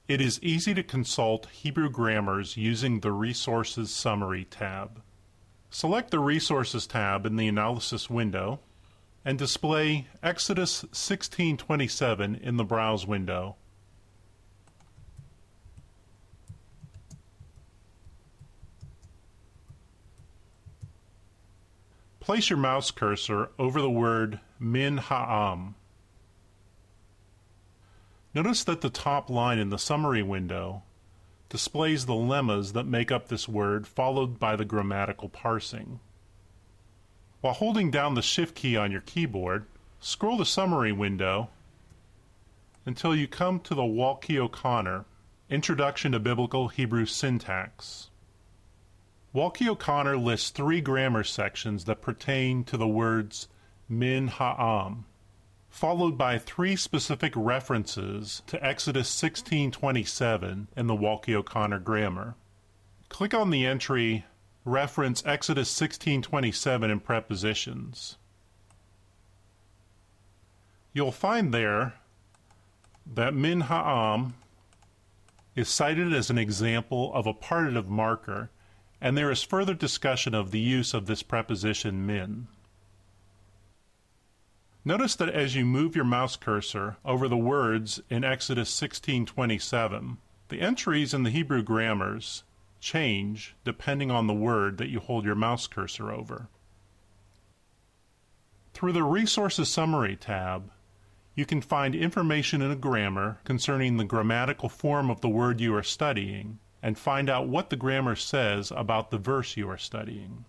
It is easy to consult Hebrew grammars using the Resources Summary tab. Select the Resources tab in the Analysis window and display Exodus 16:27 in the Browse window. Place your mouse cursor over the word min ha'am. Notice that the top line in the summary window displays the lemmas that make up this word, followed by the grammatical parsing. While holding down the Shift key on your keyboard, scroll the summary window until you come to the Walkie O'Connor, Introduction to Biblical Hebrew Syntax. Walkie O'Connor lists 3 grammar sections that pertain to the words min ha'am, followed by 3 specific references to Exodus 16:27 in the Walkie O'Connor grammar. Click on the entry Reference Exodus 16:27 in Prepositions. You'll find there that min ha'am is cited as an example of a partitive marker, and there is further discussion of the use of this preposition min. Notice that as you move your mouse cursor over the words in Exodus 16:27, the entries in the Hebrew grammars change depending on the word that you hold your mouse cursor over. Through the Resources Summary tab, you can find information in a grammar concerning the grammatical form of the word you are studying, and find out what the grammar says about the verse you are studying.